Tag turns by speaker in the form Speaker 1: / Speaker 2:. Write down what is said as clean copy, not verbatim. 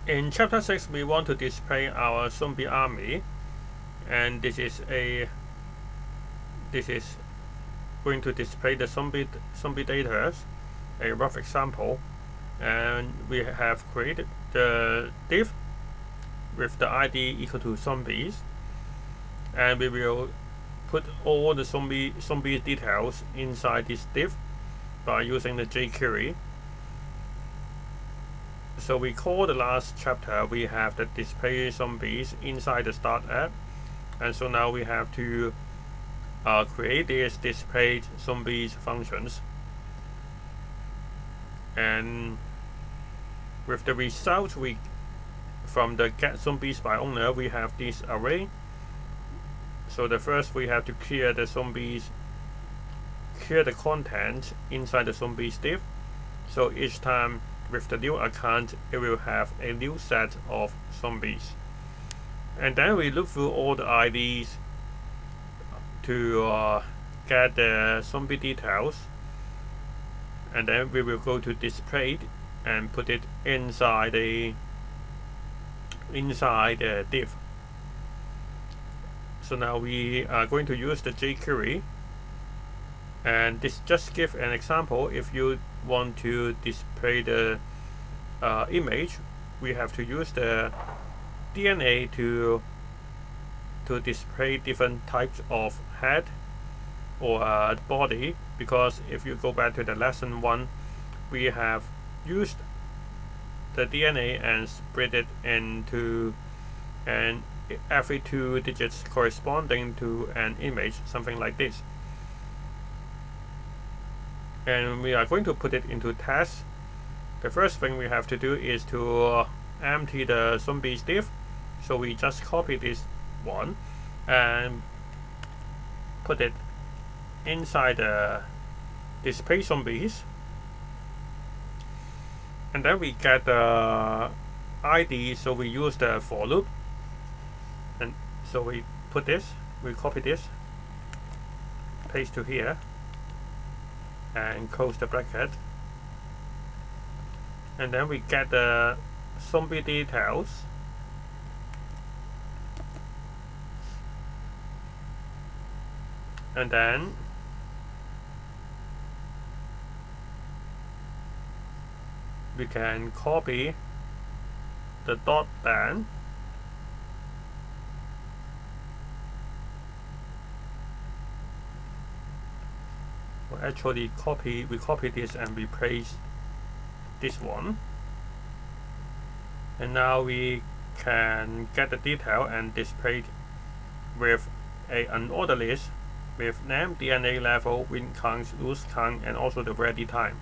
Speaker 1: In chapter 6, we want to display our zombie army, and this is going to display the zombie data, a rough example. And we have created the div with the ID equal to zombies, and we will put all the zombie details inside this div by using the jQuery. So we call the last chapter, we have the display zombies inside the start app, and so now we have to create these display zombies functions. And with the result from the get zombies by owner, we have this array. So the first we have to clear the content inside the zombies div. So each time with the new account, it will have a new set of zombies. And then we look through all the IDs to get the zombie details. And then we will go to display and put it inside the div. So now we are going to use the jQuery, and this just give an example. If you want to display the image, we have to use the DNA to display different types of head or body, because if you go back to the lesson 1, we have used the DNA and split it into every 2 digits corresponding to an image, something like this. And we are going to put it into test. The first thing we have to do is to empty the zombies div. So we just copy this one and put it inside the display zombies. And then we get the ID, so we use the for loop. And so we put this, we copy this, paste to here, and close the bracket. And then we get the zombie details. And then we can copy the dot band actually we copy this and replace this one. And now we can get the detail and display it with an unordered list with name, DNA level, win count, lose count, and also the ready time.